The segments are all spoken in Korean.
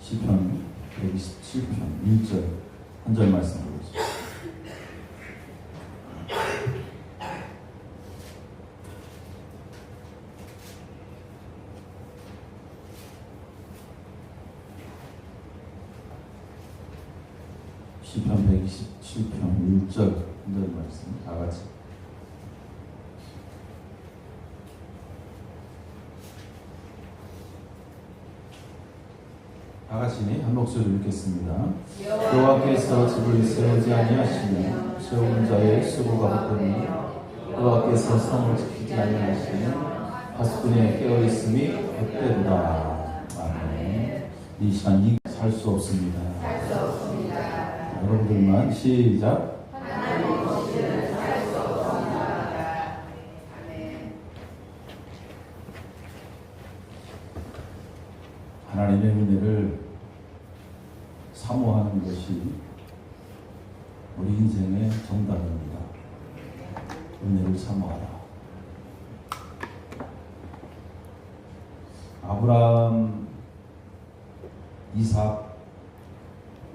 시편 127편 1절 한 절 말씀 보겠습니다. 시편 127편 1절 한 절 말씀 다 같이 한 목소리로 읽겠습니다. 여호와께서 집을 세우지 아니하시며 세운 자의 수고가 붙더니 여호와께서 성을 지키지 아니하시며 파수꾼에 깨어있음이 헛되도다. 아멘. 이 시간 살 수 없습니다. 여러분들만 시작. 하나님 없이는 살 수 없습니다. 하나님의 은혜를 사모하는 것이 우리 인생의 정답입니다. 은혜를 사모하라. 아브라함, 이삭,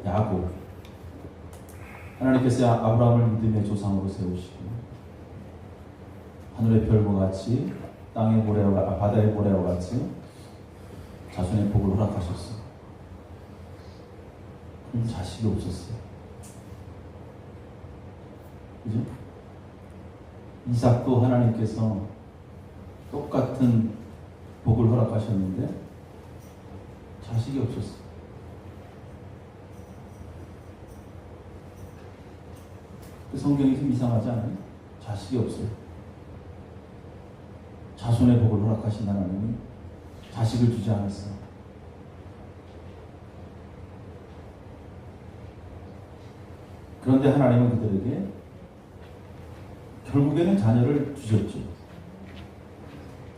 야곱, 하나님께서 아브라함을 믿음의 조상으로 세우시고 하늘의 별과 같이 땅의 모래와 바다의 모래와 같이 자손의 복을 허락하셨어요. 그럼 자식이 없었어요. 그죠? 이삭도 하나님께서 똑같은 복을 허락하셨는데 자식이 없었어요. 그 성경이 좀 이상하지 않아요? 자식이 없어요. 자손의 복을 허락하신 하나님이 자식을 주지 않았어요. 그런데 하나님은 그들에게 결국에는 자녀를 주셨죠.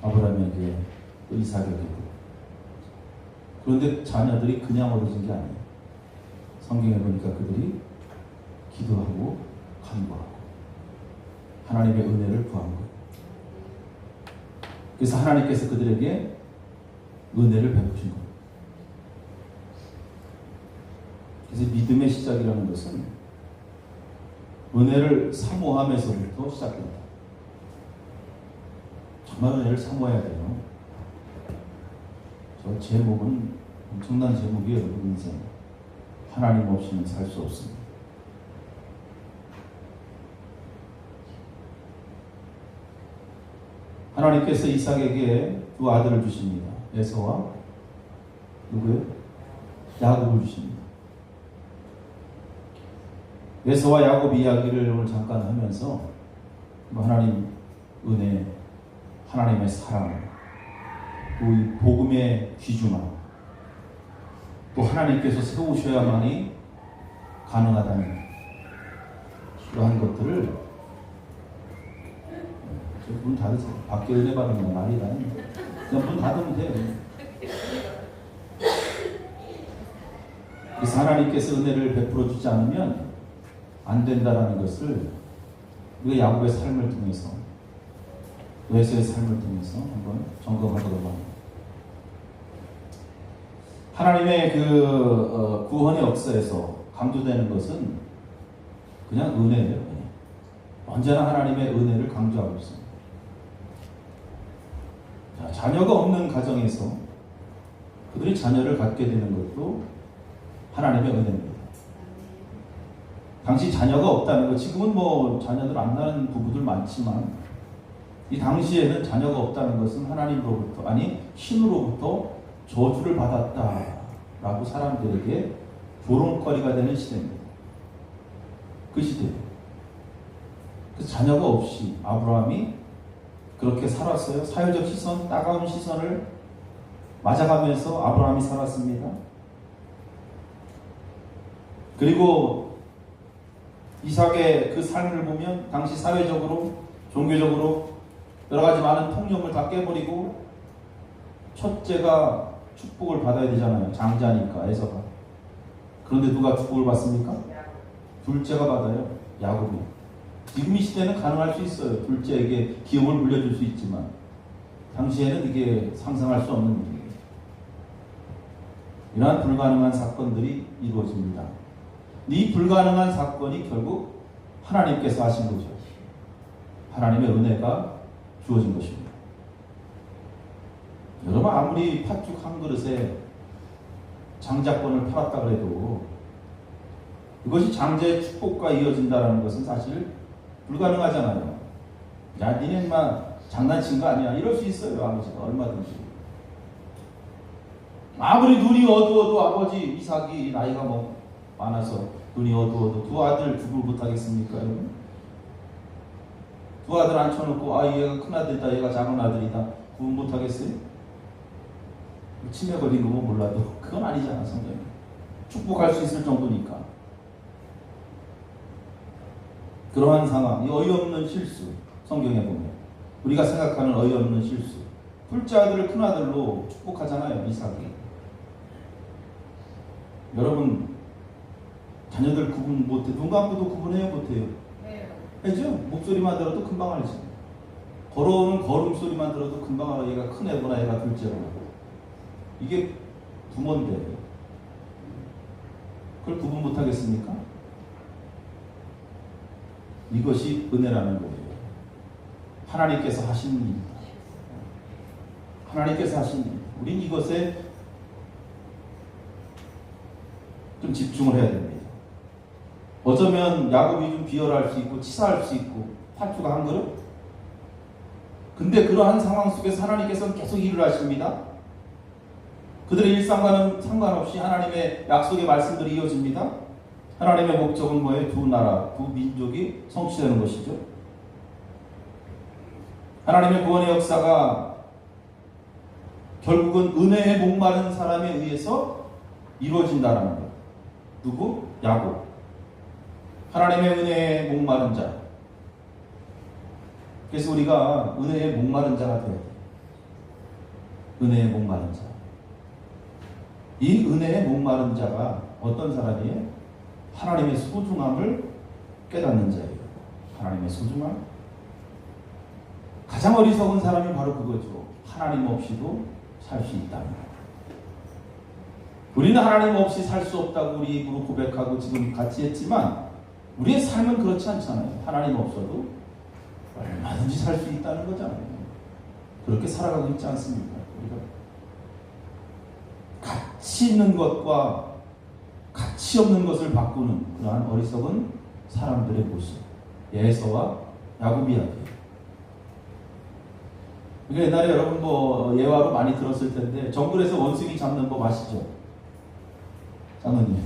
아브라함에게 또 이삭에게도. 그런데 자녀들이 그냥 얻어진 게 아니에요. 성경에 보니까 그들이 기도하고 간구하고 하나님의 은혜를 구한 거예요. 그래서 하나님께서 그들에게 은혜를 베푸신 거예요. 그래서 믿음의 시작이라는 것은 은혜를 사모하면서부터 시작됩니다. 정말 은혜를 사모해야 돼요. 저 제목은 엄청난 제목이에요. 인생. 하나님 없이는 살 수 없습니다. 하나님께서 이삭에게 두 아들을 주십니다. 에서와 누구예요? 야곱을 주십니다. 에서와 야곱 이야기를 오늘 잠깐 하면서 하나님 은혜, 하나님의 사랑, 또 이 복음의 귀중함, 또 하나님께서 세우셔야만이 가능하다는 그러한 것들을 문 닫으세요. 밖에 은혜 받는 건 말이다. 그냥 문 닫으면 돼요. 그래서 하나님께서 은혜를 베풀어 주지 않으면 안 된다라는 것을 우리가 야곱의 삶을 통해서, 에서의 삶을 통해서 한번 점검하도록 합니다. 하나님의 그 구원의 역사에서 강조되는 것은 그냥 은혜예요. 언제나 하나님의 은혜를 강조하고 있습니다. 자, 자녀가 없는 가정에서 그들이 자녀를 갖게 되는 것도 하나님의 은혜입니다. 당시 자녀가 없다는 것, 지금은 뭐 자녀들 안 낳는 부부들 많지만 이 당시에는 자녀가 없다는 것은 하나님으로부터, 아니 신으로부터 저주를 받았다라고 사람들에게 조롱거리가 되는 시대입니다. 그 시대예요. 그 자녀가 없이 아브라함이 그렇게 살았어요. 사회적 시선, 따가운 시선을 맞아가면서 아브라함이 살았습니다. 그리고 이삭의 그 삶을 보면 당시 사회적으로, 종교적으로 여러 가지 많은 통념을 다 깨버리고 첫째가 축복을 받아야 되잖아요. 장자니까, 에서가. 그런데 누가 축복을 받습니까? 둘째가 받아요. 야곱이. 지금 이 시대는 가능할 수 있어요. 둘째에게 기업을 물려줄 수 있지만 당시에는 이게 상상할 수 없는 일이에요. 이러한 불가능한 사건들이 이루어집니다. 이 불가능한 사건이 결국 하나님께서 하신 거죠. 하나님의 은혜가 주어진 것입니다. 여러분, 아무리 팥죽 한 그릇에 장자권을 팔았다 그래도 그것이 장자의 축복과 이어진다는 것은 사실 불가능하잖아요. 야, 니네 인마 장난친 거 아니야. 이럴 수 있어요. 아버지가 얼마든지. 아무리 눈이 어두워도 아버지 이삭이 나이가 많아서 눈이 어두워도 두 아들 구분 못하겠습니까, 여러분? 두 아들 앉혀놓고 얘가 큰 아들이다, 얘가 작은 아들이다 구분 못하겠어요? 치매 걸린 거면 몰라도 그건 아니잖아. 성경에 축복할 수 있을 정도니까. 그러한 상황, 이 어이없는 실수, 성경에 보면 우리가 생각하는 어이없는 실수, 둘째 아들을 큰 아들로 축복하잖아요, 이삭이. 여러분, 자녀들 구분 못해. 눈 감고도 구분해요, 못해요? 해죠? 목소리만 들어도 금방 알지. 걸어오는 걸음소리만 들어도 금방 알아. 얘가 큰 애구나, 얘가 둘째구나. 이게 부모인데 그걸 구분 못하겠습니까? 이것이 은혜라는 거예요. 하나님께서 하신 일입니다. 하나님께서 하신 일. 우린 이것에 좀 집중을 해야 됩니다. 어쩌면 야곱이 좀 비열할 수 있고 치사할 수 있고 팥주가 한 그릇. 근데 그러한 상황 속에서 하나님께서는 계속 일을 하십니다. 그들의 일상과는 상관없이 하나님의 약속의 말씀들이 이어집니다. 하나님의 목적은 뭐예요? 두 나라, 두 민족이 성취되는 것이죠. 하나님의 구원의 역사가 결국은 은혜에 목마른 사람에 의해서 이루어진다는 것. 누구? 야곱. 하나님의 은혜에 목마른 자. 그래서 우리가 은혜에 목마른 자가 되어야 돼요. 은혜에 목마른 자. 이 은혜에 목마른 자가 어떤 사람이에요? 하나님의 소중함을 깨닫는 자예요. 하나님의 소중함. 가장 어리석은 사람이 바로 그거죠. 하나님 없이도 살 수 있다는 것. 우리는 하나님 없이 살 수 없다고 우리 입으로 고백하고 지금 같이 했지만 우리의 삶은 그렇지 않잖아요. 하나님 없어도 얼마든지 살 수 있다는 거잖아요. 그렇게 살아가고 있지 않습니까? 우리가 가치 있는 것과 가치 없는 것을 바꾸는 그러한 어리석은 사람들의 모습. 에서와 야곱 이야기예요. 옛날에 여러분 예화로 많이 들었을 텐데 정글에서 원숭이 잡는 법 아시죠? 장로님.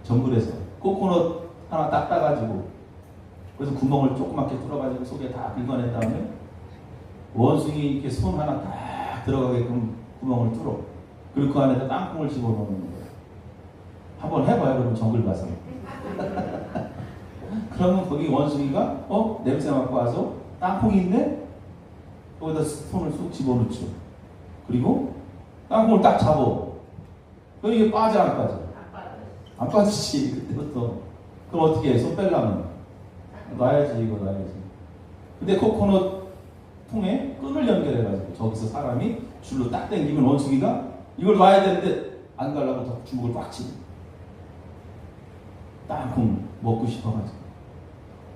정글에서 코코넛 하나 딱 따가지고 그래서 구멍을 조그맣게 뚫어가지고 속에 다 긁어낸 다음에 원숭이 이렇게 손 하나 딱 들어가게끔 구멍을 뚫어. 그리고 그 안에다 땅콩을 집어넣는 거예요. 한번 해봐요, 여러분. 정글 가서. 그러면 거기 원숭이가 냄새 맡고 와서 땅콩이 있네? 거기다 스푼을 쑥 집어넣죠. 그리고 땅콩을 딱 잡아. 그럼 이게 빠져 안 빠져? 안 빠지지. 그때부터. 그럼 어떻게 해? 손 빼려면 놔야지. 이거 놔야지. 근데 코코넛 통에 끈을 연결해가지고 저기서 사람이 줄로 딱 당기면 원숭이가 이걸 놔야 되는데 안 가려고 더 주먹을 꽉 치고 땅콩 먹고 싶어가지고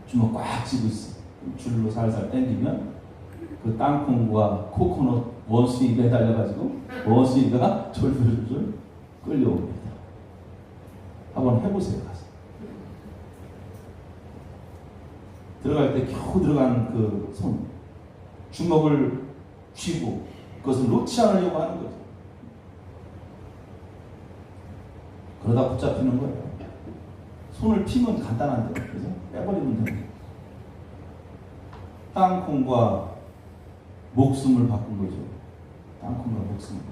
주먹 꽉 쥐고 있어. 줄로 살살 당기면 그 땅콩과 코코넛 원숭이 매달려가지고 원숭이가 졸졸졸 끌려옵니다. 한번 해보세요. 가서. 들어갈 때 겨우 들어간 그 손 주먹을 쥐고 그것을 놓지 않으려고 하는 거죠. 그러다 붙잡히는 거예요. 손을 피면 간단한데, 그죠? 빼버리면 돼요. 땅콩과 목숨을 바꾼 거죠. 땅콩과 목숨을.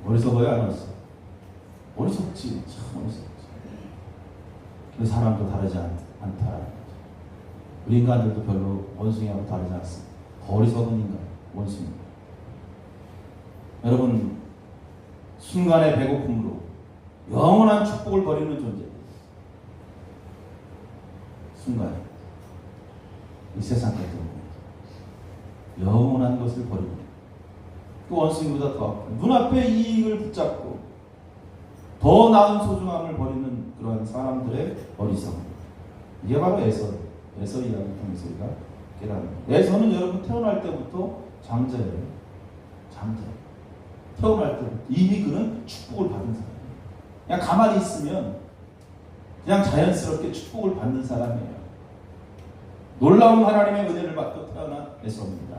어리석어요, 안 어리석어? 어리석지. 참 어리석지. 그 사람도 다르지 않다라는 거죠. 우리 인간들도 별로 원숭이하고 다르지 않습니다. 더 어리석은 인간, 원숭이. 여러분, 순간의 배고픔으로 영원한 축복을 버리는 존재. 순간에. 이 세상 것들은 영원한 것을 버리고 그 원숭이보다 더 아픈 눈앞의 이익을 붙잡고 더 나은 소중함을 버리는 그러한 사람들의 어리석음. 이게 바로 에서 이야기 통해서 우리가 깨달은 거예요. 에서는 여러분 태어날 때부터 장자예요. 장자. 태어날 때부터 이미 그는 축복을 받은 사람이에요. 그냥 가만히 있으면 그냥 자연스럽게 축복을 받는 사람이에요. 놀라운 하나님의 은혜를 받고 태어난 에서입니다.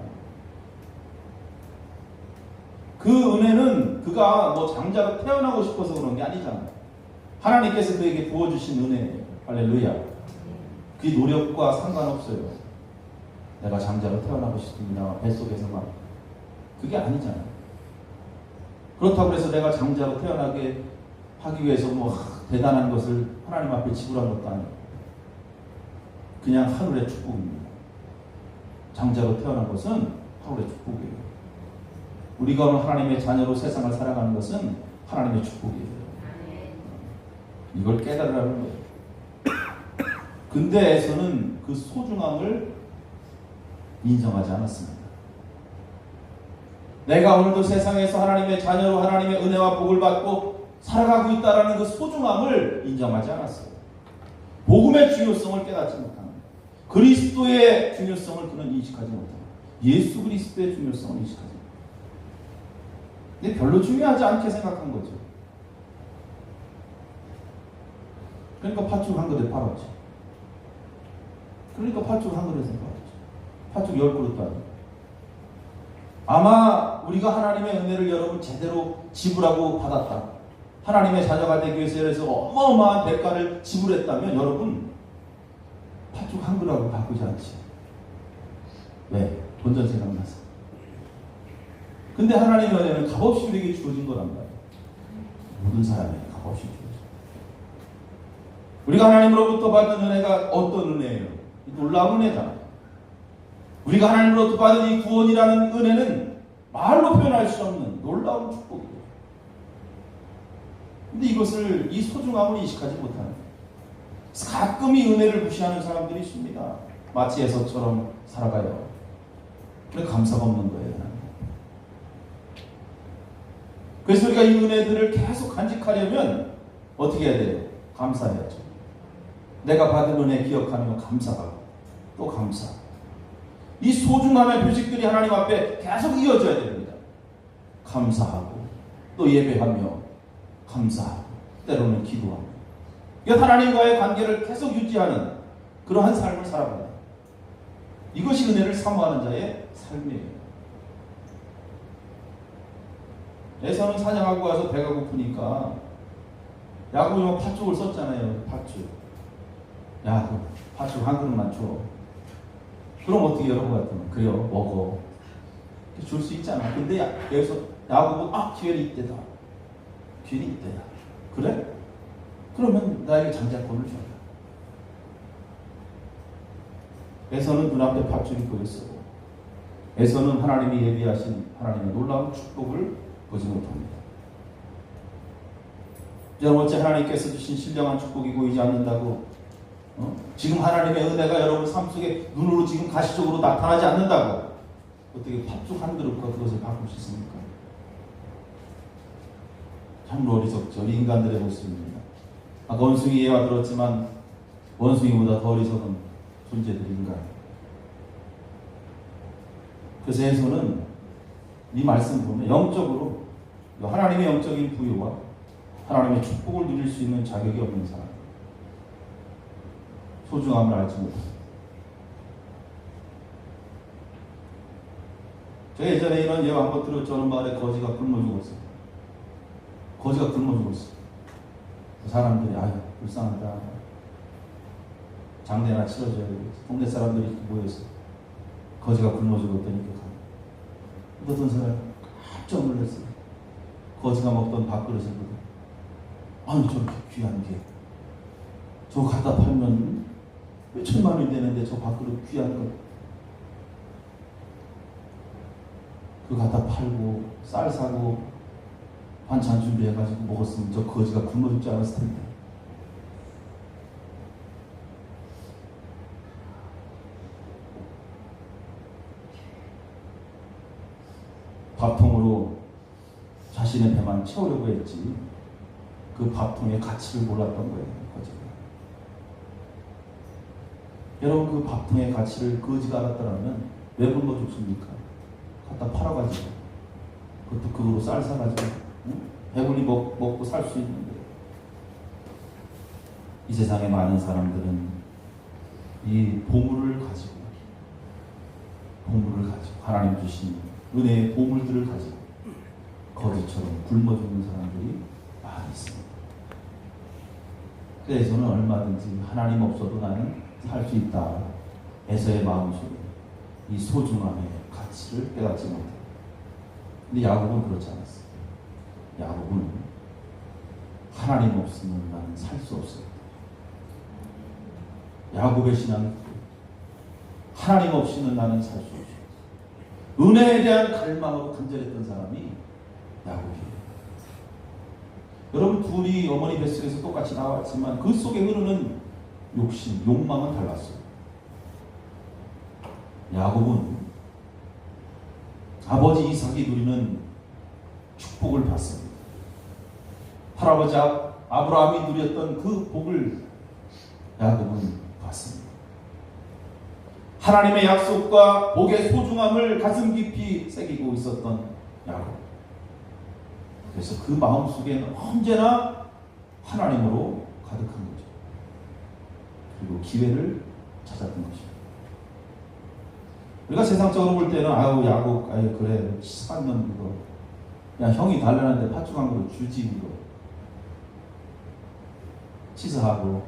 그 은혜는 그가 뭐 장자로 태어나고 싶어서 그런 게 아니잖아요. 하나님께서 그에게 부어주신 은혜예요. 할렐루야. 그 노력과 상관없어요. 내가 장자로 태어나고 싶습니다. 뱃속에서만. 그게 아니잖아요. 그렇다고 해서 내가 장자로 태어나게 하기 위해서 뭐 대단한 것을 하나님 앞에 지불한 것도 아니고 그냥 하늘의 축복입니다. 장자로 태어난 것은 하늘의 축복이에요. 우리가 오늘 하나님의 자녀로 세상을 살아가는 것은 하나님의 축복이에요. 이걸 깨달으라는 거예요. 근데 에서는 그 소중함을 인정하지 않았습니다. 내가 오늘도 세상에서 하나님의 자녀로 하나님의 은혜와 복을 받고 살아가고 있다는 그 소중함을 인정하지 않았어요. 복음의 중요성을 깨닫지 못합니다. 그리스도의 중요성을 그는 인식하지 못합니다. 예수 그리스도의 중요성을 인식하지 못합니다. 근데 별로 중요하지 않게 생각한 거죠. 그러니까 팥죽 한 그릇 팔았죠. 그러니까 팥죽 한 그릇에 팔았죠. 팥죽 10그릇도 아니고. 아마 우리가 하나님의 은혜를 여러분 제대로 지불하고 받았다. 하나님의 자녀가 되기 위해서 어마어마한 대가를 지불했다면 여러분 팥죽 한 그릇하고 바꾸지 않지. 왜? 본전 생각나서. 근데 하나님의 은혜는 값없이 우리에게 주어진 거란 말이에요. 모든 사람에게 값없이 주어진. 우리가 하나님으로부터 받은 은혜가 어떤 은혜예요? 놀라운 은혜잖아요. 우리가 하나님으로부터 받은 이 구원이라는 은혜는 말로 표현할 수 없는 놀라운 축복이에요. 근데 이것을 이 소중함을 인식하지 못하는 거예요. 가끔 이 은혜를 무시하는 사람들이 있습니다. 마치 에서처럼 살아가요. 그래 감사가 없는 거예요. 그래서 우리가 이 은혜들을 계속 간직하려면 어떻게 해야 돼요? 감사해야죠. 내가 받은 은혜 기억하면 감사하고 또 감사. 이 소중함의 표식들이 하나님 앞에 계속 이어져야 됩니다. 감사하고 또 예배하며 감사하고 때로는 기도하고 하나님과의 관계를 계속 유지하는 그러한 삶을 살아가요. 이것이 은혜를 사모하는 자의 삶이에요. 에서는 사냥하고 와서 배가 고프니까 야곱이 팥죽을 썼잖아요. 팥죽. 야, 팥죽 한 그릇만 줘. 그럼 어떻게 여러분 같으면 그래요, 먹어. 줄 수 있잖아. 근데 여기서 야곱은 기회는 이때다. 기회는 이때다. 그래? 그러면 나에게 장자권을 줘라. 에서는 눈앞에 팥죽이 보였어요. 에서는 하나님이 예비하신 하나님의 놀라운 축복을 보지 못합니다. 여러분 어째 하나님께서 주신 신령한 축복이 보이지 않는다고 지금 하나님의 은혜가 여러분 삶 속에 눈으로 지금 가시적으로 나타나지 않는다고 어떻게 팥죽 한 그릇과 그것을 바꿀 수 있습니까? 참 어리석죠. 우리 인간들의 모습입니다. 아까 원숭이 예화 들었지만 원숭이보다 더 어리석은 존재들인가. 그래서 에서는 이 말씀 보면 영적으로 하나님의 영적인 부유와 하나님의 축복을 누릴 수 있는 자격이 없는 사람, 소중함을 알지 못합니다. 제가 예전에 이런 예화 한번 들었죠. 저는 마을에 거지가 굶어 죽었어요. 거지가 굶어 죽었어요. 사람들이 아유 불쌍하다. 장례나 치러줘야 되겠어. 동네 사람들이 모였어요. 거지가 굶어 죽었다니까. 어떤 사람이 깜짝 놀랐어요. 거지가 먹던 밥그릇을 보고 아니 저렇게 귀한 게 저거 갖다 팔면 몇 천만 원이 되는데 저 밥그릇 귀한 거 그거 갖다 팔고 쌀 사고 반찬 준비해가지고 먹었으면 저 거지가 굶어 죽지 않았을 텐데. 밥통으로 채우려고 했지 그 밥통의 가치를 몰랐던 거예요. 거지가. 여러분 그 밥통의 가치를 거지가 알았더라면 왜 굶어 죽습니까? 갖다 팔아가지고 그것도 그거로 쌀 사가지고 응? 배불리 먹고 살 수 있는데 이 세상에 많은 사람들은 이 보물을 가지고 하나님 주신 은혜의 보물들을 가지고 거지처럼 굶어 죽는 사람들이 많이 있습니다. 그래서는 얼마든지 하나님 없어도 나는 살 수 있다. 에서의 마음속에 이 소중함의 가치를 깨닫지 못해요. 근데 야곱은 그렇지 않았어요. 야곱은 하나님 없으면 나는 살 수 없어요. 야곱의 신앙은 하나님 없이는 나는 살 수 없어요. 은혜에 대한 갈망으로 간절했던 사람이 야곱이에요. 여러분 둘이 어머니 뱃속에서 똑같이 나왔지만 그 속에 흐르는 욕심, 욕망은 달랐어요. 야곱은 아버지 이삭이 누리는 축복을 받습니다. 할아버지 아브라함이 누렸던 그 복을 야곱은 받습니다. 하나님의 약속과 복의 소중함을 가슴 깊이 새기고 있었던 야곱. 그래서 그 마음속에는 언제나 하나님으로 가득한 거죠. 그리고 기회를 찾았던 것입니다. 우리가 세상적으로 볼 때는 야곱 그래 치사한 놈 이거 야 형이 달라는데 팥죽한 거 주지 이거 치사하고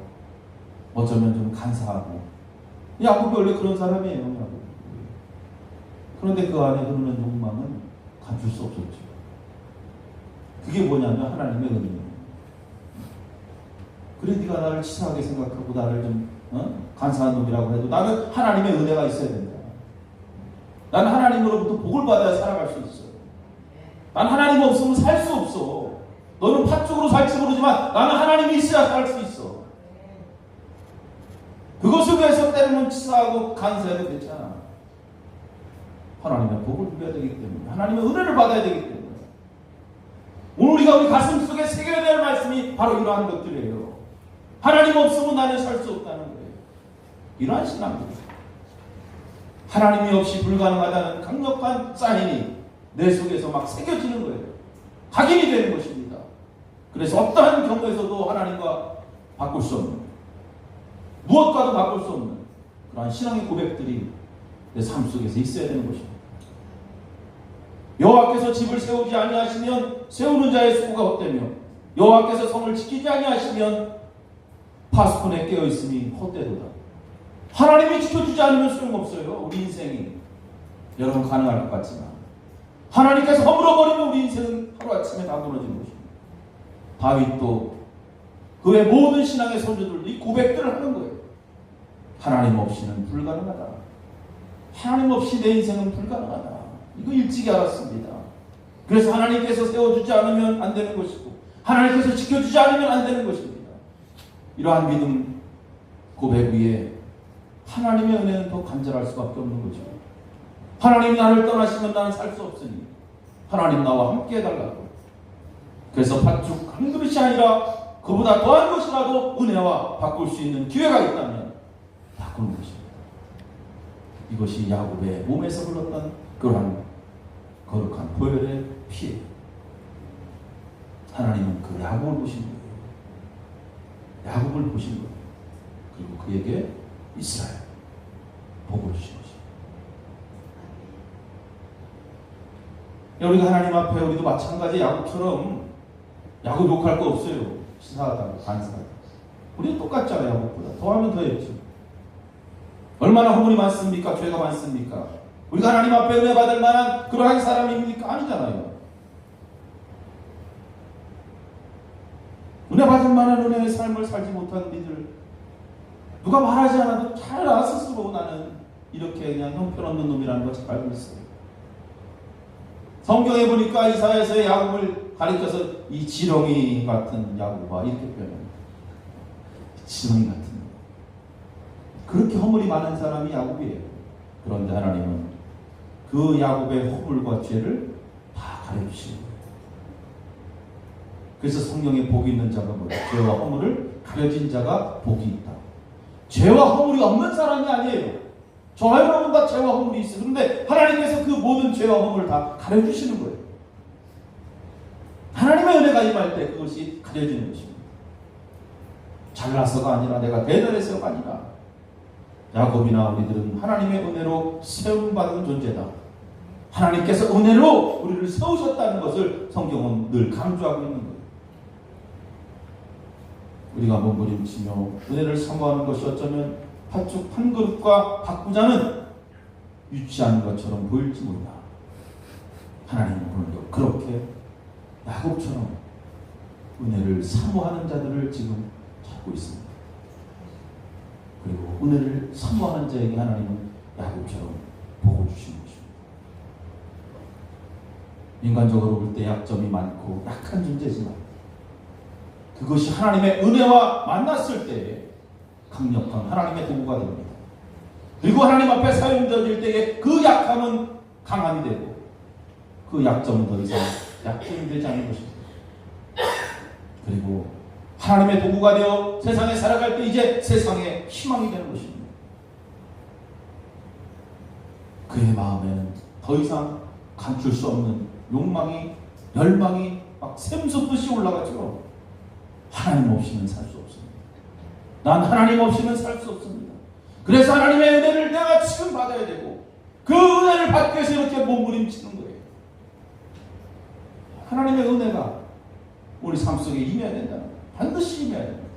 어쩌면 좀 간사하고 야곱이 원래 그런 사람이에요. 야곱. 그런데 그 안에 흐르는 욕망은 감출 수 없었죠. 그게 뭐냐면 하나님의 은혜예요. 그래 네가 나를 치사하게 생각하고 나를 좀 간사한 놈이라고 해도 나는 하나님의 은혜가 있어야 된다. 나는 하나님으로부터 복을 받아야 살아갈 수 있어. 난 하나님 없으면 살 수 없어. 너는 팥죽으로 살지 모르지만 나는 하나님이 있어야 살 수 있어. 그것을 위해서 때로는 치사하고 간사해도 괜찮아. 하나님의 복을 누려야 되기 때문에 하나님의 은혜를 받아야 되기 때문에 오늘 우리가 우리 가슴 속에 새겨야 될 말씀이 바로 이러한 것들이에요. 하나님 없으면 나는 살 수 없다는 거예요. 이러한 신앙입니다. 하나님이 없이 불가능하다는 강력한 사인이 내 속에서 막 새겨지는 거예요. 각인이 되는 것입니다. 그래서 어떠한 경우에서도 하나님과 바꿀 수 없는, 무엇과도 바꿀 수 없는 그러한 신앙의 고백들이 내 삶 속에서 있어야 되는 것입니다. 여호와께서 집을 세우지 아니하시면 세우는 자의 수고가 헛되며 여호와께서 성을 지키지 아니하시면 파수꾼에 깨어있음이 헛되도다. 하나님이 지켜주지 않으면 소용없어요. 우리 인생이 여러분 가능할 것 같지만 하나님께서 허물어버리면 우리 인생은 하루아침에 다 무너지는 것입니다. 다윗도 그의 모든 신앙의 선조들도 이 고백들을 하는 거예요. 하나님 없이는 불가능하다. 하나님 없이 내 인생은 불가능하다. 이거 일찍이 알았습니다. 그래서 하나님께서 세워주지 않으면 안 되는 것이고 하나님께서 지켜주지 않으면 안 되는 것입니다. 이러한 믿음 고백 위에 하나님의 은혜는 더 간절할 수밖에 없는 거죠. 하나님 나를 떠나시면 나는 살 수 없으니 하나님 나와 함께 해달라고. 그래서 팥죽 한 그릇이 아니라 그보다 더한 것이라도 은혜와 바꿀 수 있는 기회가 있다면 바꾸는 것입니다. 이것이 야곱의 몸에서 흘렀던 그러한 거룩한 보혈의 피예요. 하나님은 그 야곱을 보신 거예요. 야곱을 보신 거예요. 그리고 그에게 이스라엘 복을 주신 것입니다. 우리가 하나님 앞에 우리도 마찬가지 야곱처럼 야곱 욕할 거 없어요. 치사하다고 간사하다. 우리도 똑같잖아요. 야곱보다 더하면 더했죠. 얼마나 허물이 많습니까? 죄가 많습니까? 우리가 하나님 앞에 은혜 받을 만한 그러한 사람입니까? 아니잖아요. 은혜 받을 만한 은혜의 삶을 살지 못한 이들 누가 말하지 않아도 잘 알아 스스로 나는 이렇게 그냥 형편없는 놈이라는 걸 잘 알고 있어요. 성경에 보니까 이사야서의 야곱을 가리켜서 이 지렁이 같은 야곱아 이렇게 표현합니다. 지렁이 같은 놈. 그렇게 허물이 많은 사람이 야곱이에요. 그런데 하나님은 그 야곱의 허물과 죄를 다 가려주시는 거예요. 그래서 성경에 복이 있는 자가 뭐예요? 죄와 허물을 가려진 자가 복이 있다. 죄와 허물이 없는 사람이 아니에요. 저와 여러분 다 죄와 허물이 있어요. 그런데 하나님께서 그 모든 죄와 허물을 다 가려주시는 거예요. 하나님의 은혜가 임할 때 그것이 가려지는 것입니다. 잘나서가 아니라 내가 대단해서가 아니라 야곱이나 우리들은 하나님의 은혜로 세움받은 존재다. 하나님께서 은혜로 우리를 세우셨다는 것을 성경은 늘 강조하고 있는 거예요. 우리가 몸부림치며 은혜를 사모하는 것이 어쩌면 팥죽 한 그릇과 바꾸자는 유치한 것처럼 보일지 몰라. 하나님은 오늘도 그렇게 야곱처럼 은혜를 사모하는 자들을 지금 찾고 있습니다. 그리고 은혜를 사모하는 자에게 하나님은 야곱처럼 복을 주시는 것입니다. 인간적으로 볼 때 약점이 많고 약한 존재지만 그것이 하나님의 은혜와 만났을 때 강력한 하나님의 도구가 됩니다. 그리고 하나님 앞에 사용되어질 때에 그 약함은 강함이 되고 그 약점은 더 이상 약점이 되지 않는 것입니다. 그리고 하나님의 도구가 되어 세상에 살아갈 때 이제 세상에 희망이 되는 것입니다. 그의 마음에는 더 이상 감출 수 없는 욕망이, 열망이 막 샘솟듯이 올라가죠. 하나님 없이는 살 수 없습니다. 난 하나님 없이는 살 수 없습니다. 그래서 하나님의 은혜를 내가 지금 받아야 되고 그 은혜를 받기 위해서 이렇게 몸부림치는 거예요. 하나님의 은혜가 우리 삶 속에 임해야 된다. 반드시 임해야 됩니다.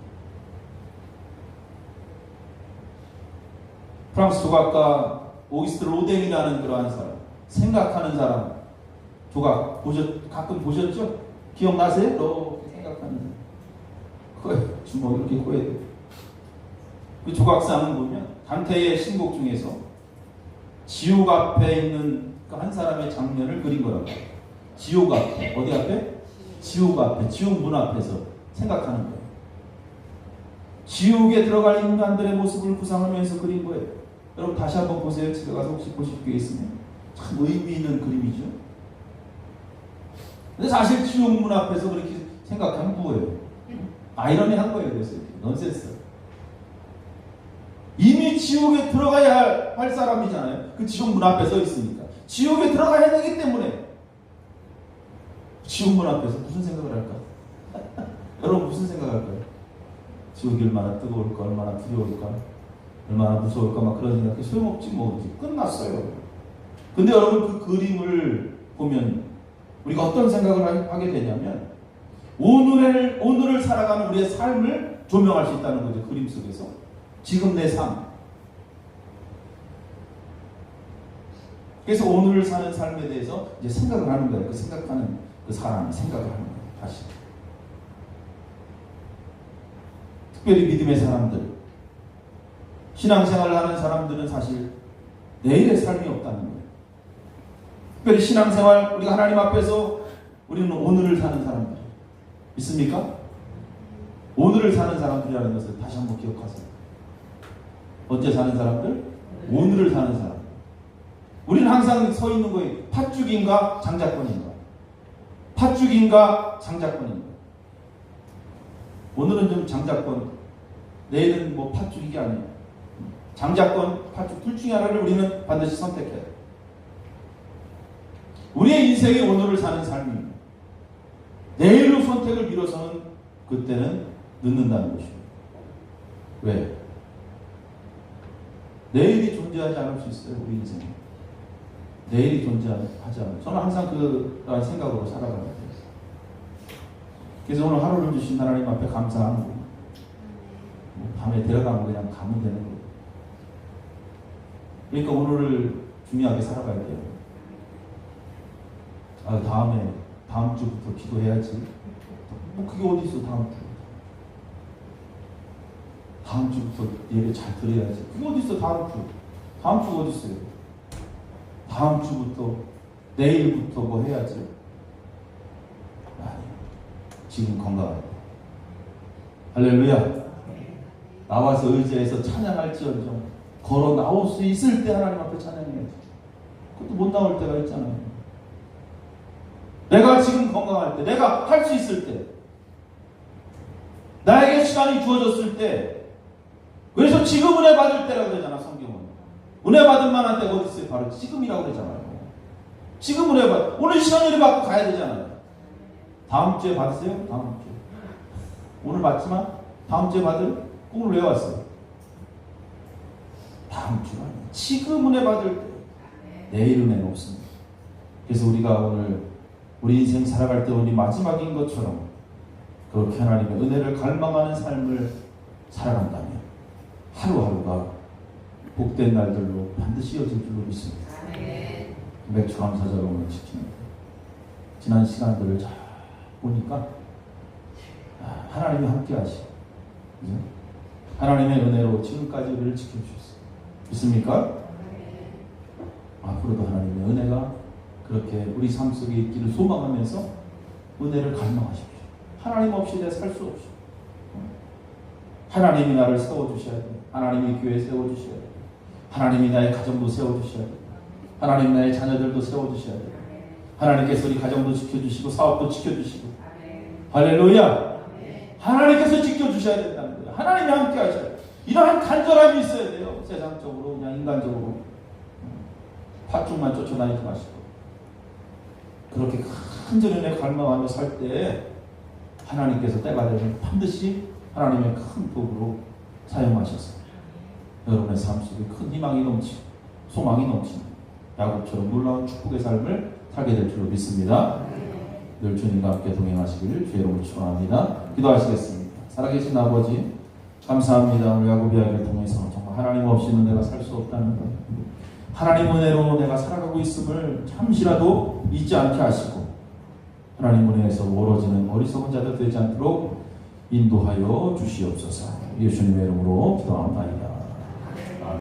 프랑스 조각가 오기스트 로댕이라는 그러한 사람, 생각하는 사람 조각 가끔 보셨죠? 기억나세요? 이렇게 생각하는 사람. 코에 주먹 이렇게 코에 대고 그 조각상을 보면 단테의 신곡 중에서 지옥 앞에 있는 그 한 사람의 장면을 그린 거라고. 지옥 앞에, 어디 앞에? 지옥 앞에, 지옥 문 앞에서 생각하는 거예요. 지옥에 들어갈 인간들의 모습을 구상하면서 그린 거예요. 여러분 다시 한번 보세요. 집에 가서 혹시 보실 게 있으면 참 의미 있는 그림이죠. 근데 사실 지옥 문 앞에서 그렇게 생각하면 뭐예요? 아이러니한 거예요. 그래서 넌센스. 이미 지옥에 들어가야 할 사람이잖아요. 그 지옥 문 앞에 서 있으니까. 지옥에 들어가야 되기 때문에 지옥 문 앞에서 무슨 생각을 할까? 여러분 무슨 생각할까요? 지옥이 얼마나 뜨거울까, 얼마나 두려울까, 얼마나 무서울까 막 그런 생각이 소용없지 뭐 끝났어요. 근데 여러분 그 그림을 보면 우리가 어떤 생각을 하게 되냐면 오늘을 살아가는 우리의 삶을 조명할 수 있다는 거죠. 그림 속에서 지금 내 삶. 그래서 오늘을 사는 삶에 대해서 이제 생각을 하는 거예요. 그 생각하는 그 사람이 생각을 하는 거예요. 다시. 특별히 믿음의 사람들, 신앙생활을 하는 사람들은 사실 내일의 삶이 없다는 거예요. 특별히 신앙생활, 우리가 하나님 앞에서 우리는 오늘을 사는 사람들 있습니까? 오늘을 사는 사람들이라는 것을 다시 한번 기억하세요. 언제 사는 사람들? 오늘을 사는 사람. 우리는 항상 서 있는 거예요. 팥죽인가 장자권인가? 팥죽인가 장자권인가? 오늘은 좀 장자권, 내일은 뭐 팥죽이 아니에요. 장자권, 팥죽 둘 중에 하나를 우리는 반드시 선택해야 돼요. 우리의 인생이 오늘을 사는 삶입니다. 내일로 선택을 미뤄서는 그때는 늦는다는 것입니다. 왜? 내일이 존재하지 않을 수 있어요. 우리 인생에. 내일이 존재하지 않아요. 저는 항상 그런 생각으로 살아갑니다. 그래서 오늘 하루를 주신 하나님 앞에 감사하는 거예요. 밤에 들어가면 그냥 가면 되는 거예요. 그러니까 오늘을 중요하게 살아가야 돼요. 다음 주부터 기도해야지. 뭐 그게 어디 있어? 다음 주부터 예배 잘 드려야지. 그게 어디 있어? 다음 주 어디 있어요? 다음 주부터 내일부터 뭐 해야지. 아니, 지금 건강하다. 할렐루야. 나와서 의지해서 찬양할지언정 걸어 나올 수 있을 때 하나님 앞에 찬양해야지. 그것도 못 나올 때가 있잖아요. 내가 지금 건강할 때, 내가 할 수 있을 때, 나에게 시간이 주어졌을 때, 그래서 지금 은혜 받을 때라고 그러잖아, 성경은. 은혜 받을 만한 때가 어디 있어요? 바로 지금이라고 그러잖아요. 지금 은혜 오늘 시간 은혜 받고 가야 되잖아요. 다음 주에 받으세요? 다음 주에. 오늘 받지만 다음 주에 받을 꿈을 왜 왔어요? 다음 주가 아니에요. 지금 은혜 받을 때. 내일 은혜는 없습니다. 그래서 우리가 오늘 우리 인생 살아갈 때 우리 마지막인 것처럼 그렇게 하나님의 은혜를 갈망하는 삶을 살아간다면 하루하루가 복된 날들로 반드시 이어질 줄로 믿습니다. 맥주 감사절을 지키는 지난 시간들을 잘 보니까 하나님이 함께 하시고 하나님의 은혜로 지금까지 우리를 지켜주셨어요. 믿습니까? 앞으로도 하나님의 은혜가 그렇게 우리 삶 속에 있기를 소망하면서 은혜를 갈망하십시오. 하나님 없이 내 살 수 없어. 하나님이 나를 세워주셔야 돼. 하나님이 교회 세워주셔야 돼. 하나님이 나의 가정도 세워주셔야 돼. 하나님 나의 자녀들도 세워주셔야 돼. 하나님께서 우리 가정도 지켜주시고 사업도 지켜주시고 할렐루야. 하나님께서 지켜주셔야 된다는 거예요. 하나님이 함께 하셔야 돼요. 이러한 간절함이 있어야 돼요. 세상적으로 그냥 인간적으로 팥죽만 쫓아다니지 마시고 그렇게 큰 은혜 갈망하며 살 때 하나님께서 때가 되면 반드시 하나님의 큰 복으로 사용하셔서 여러분의 삶 속에 큰 희망이 넘치고 소망이 넘치는 야곱처럼 놀라운 축복의 삶을 살게 될 줄로 믿습니다. 늘 주님과 함께 동행하시기를 주의 이름으로 축원합니다. 기도하시겠습니다. 살아계신 아버지 감사합니다. 오늘 야곱 이야기를 통해서 정말 하나님 없이는 내가 살 수 없다는 것, 하나님 은혜로 내가 살아가고 있음을 잠시라도 잊지 않게 하시고 하나님 은혜에서 멀어지는 어리석은 자들 되지 않도록 인도하여 주시옵소서. 예수님의 이름으로 기도합니다.